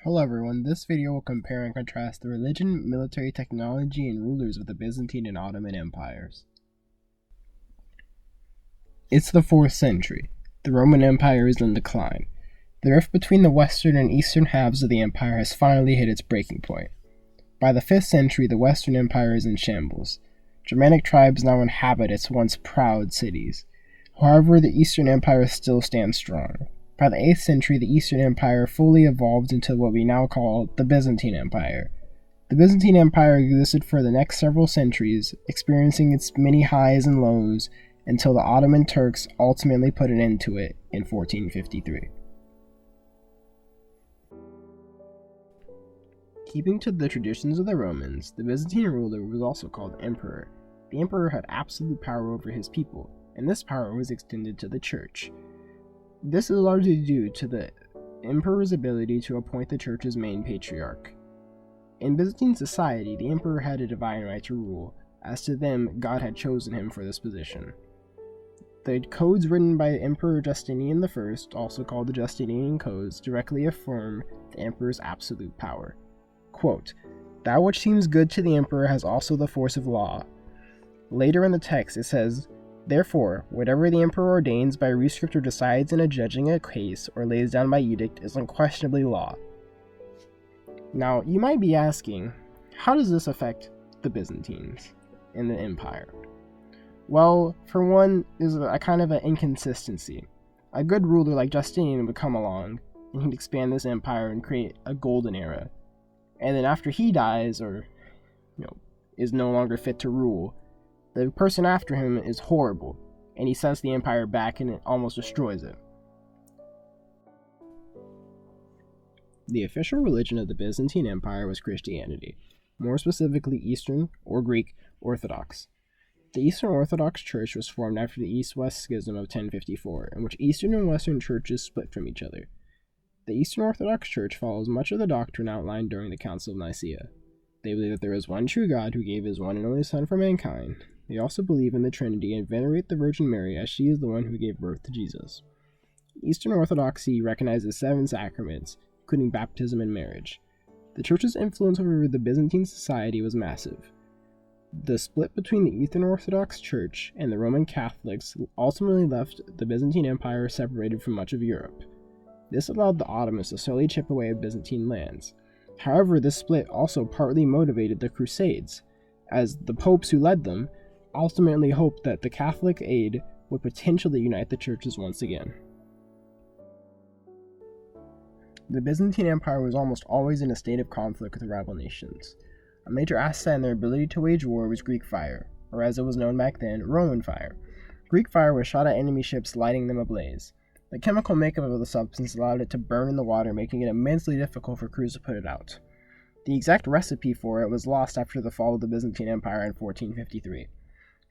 Hello everyone, this video will compare and contrast the religion, military technology, and rulers of the Byzantine and Ottoman Empires. It's the 4th century. The Roman Empire is in decline. The rift between the western and eastern halves of the empire has finally hit its breaking point. By the 5th century, the Western Empire is in shambles. Germanic tribes now inhabit its once proud cities. However, the Eastern Empire still stands strong. By the 8th century, the Eastern Empire fully evolved into what we now call the Byzantine Empire. The Byzantine Empire existed for the next several centuries, experiencing its many highs and lows, until the Ottoman Turks ultimately put an end to it in 1453. Keeping to the traditions of the Romans, the Byzantine ruler was also called emperor. The emperor had absolute power over his people, and this power was extended to the church. This is largely due to the emperor's ability to appoint the church's main patriarch. In Byzantine society, the emperor had a divine right to rule. As to them, God had chosen him for this position. The codes written by Emperor Justinian I, also called the Justinian Codes, directly affirm the emperor's absolute power. Quote, "That which seems good to the emperor has also the force of law." Later in the text it says, "Therefore, whatever the emperor ordains by rescript or decides in judging a case or lays down by edict is unquestionably law." Now, you might be asking, how does this affect the Byzantines in the empire? Well, for one, there's a kind of an inconsistency. A good ruler like Justinian would come along, and he'd expand this empire and create a golden era. And then after he dies, or is no longer fit to rule, the person after him is horrible, and he sends the empire back and it almost destroys it. The official religion of the Byzantine Empire was Christianity, more specifically Eastern, or Greek, Orthodox. The Eastern Orthodox Church was formed after the East-West Schism of 1054, in which Eastern and Western churches split from each other. The Eastern Orthodox Church follows much of the doctrine outlined during the Council of Nicaea. They believe that there is one true God who gave his one and only Son for mankind. They also believe in the Trinity and venerate the Virgin Mary as she is the one who gave birth to Jesus. Eastern Orthodoxy recognizes 7 sacraments, including baptism and marriage. The Church's influence over the Byzantine society was massive. The split between the Eastern Orthodox Church and the Roman Catholics ultimately left the Byzantine Empire separated from much of Europe. This allowed the Ottomans to slowly chip away at Byzantine lands. However, this split also partly motivated the Crusades, as the popes who led them ultimately hoped that the Catholic aid would potentially unite the churches once again. The Byzantine Empire was almost always in a state of conflict with rival nations. A major asset in their ability to wage war was Greek fire, or as it was known back then, Roman fire. Greek fire was shot at enemy ships, lighting them ablaze. The chemical makeup of the substance allowed it to burn in the water, making it immensely difficult for crews to put it out. The exact recipe for it was lost after the fall of the Byzantine Empire in 1453.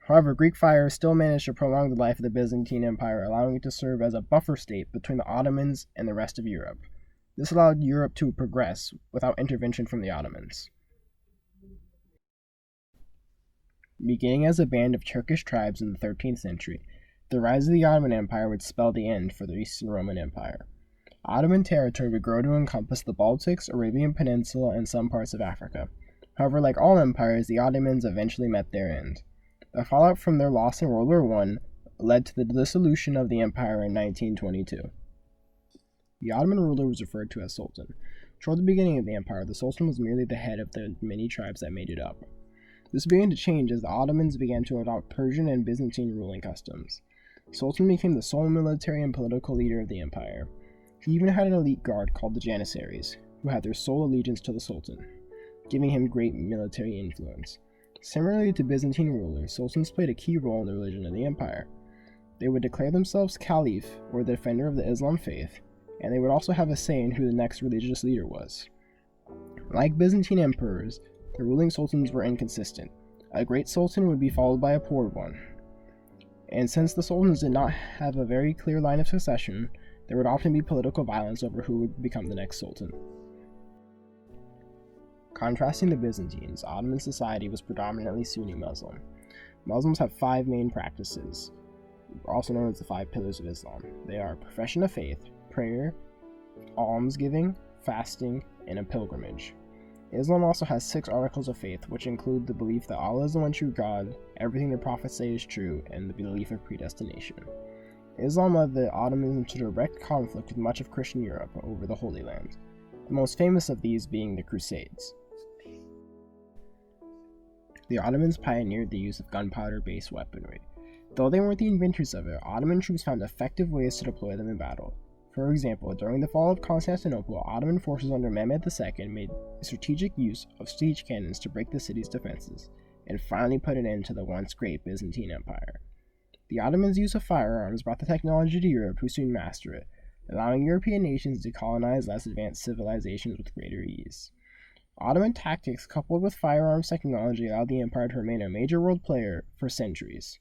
However, Greek fire still managed to prolong the life of the Byzantine Empire, allowing it to serve as a buffer state between the Ottomans and the rest of Europe. This allowed Europe to progress without intervention from the Ottomans. Beginning as a band of Turkish tribes in the 13th century, the rise of the Ottoman Empire would spell the end for the Eastern Roman Empire. Ottoman territory would grow to encompass the Baltics, Arabian Peninsula, and some parts of Africa. However, like all empires, the Ottomans eventually met their end. The fallout from their loss in World War I led to the dissolution of the empire in 1922. The Ottoman ruler was referred to as Sultan. Toward the beginning of the empire, the Sultan was merely the head of the many tribes that made it up. This began to change as the Ottomans began to adopt Persian and Byzantine ruling customs. Sultan became the sole military and political leader of the empire. He even had an elite guard called the Janissaries, who had their sole allegiance to the Sultan, giving him great military influence. Similarly to Byzantine rulers, sultans played a key role in the religion of the empire. They would declare themselves caliph, or the defender of the Islam faith, and they would also have a say in who the next religious leader was. Like Byzantine emperors, the ruling sultans were inconsistent. A great sultan would be followed by a poor one. And since the sultans did not have a very clear line of succession, there would often be political violence over who would become the next sultan. Contrasting the Byzantines, Ottoman society was predominantly Sunni Muslim. Muslims have 5 main practices, also known as the 5 pillars of Islam. They are profession of faith, prayer, almsgiving, fasting, and a pilgrimage. Islam also has 6 articles of faith, which include the belief that Allah is the one true God, everything the prophets say is true, and the belief of predestination. Islam led the Ottomans into direct conflict with much of Christian Europe over the Holy Land, the most famous of these being the Crusades. The Ottomans pioneered the use of gunpowder-based weaponry. Though they weren't the inventors of it, Ottoman troops found effective ways to deploy them in battle. For example, during the fall of Constantinople, Ottoman forces under Mehmed II made strategic use of siege cannons to break the city's defenses, and finally put an end to the once great Byzantine Empire. The Ottomans' use of firearms brought the technology to Europe, who soon mastered it, allowing European nations to colonize less advanced civilizations with greater ease. Ottoman tactics coupled with firearms technology allowed the empire to remain a major world player for centuries.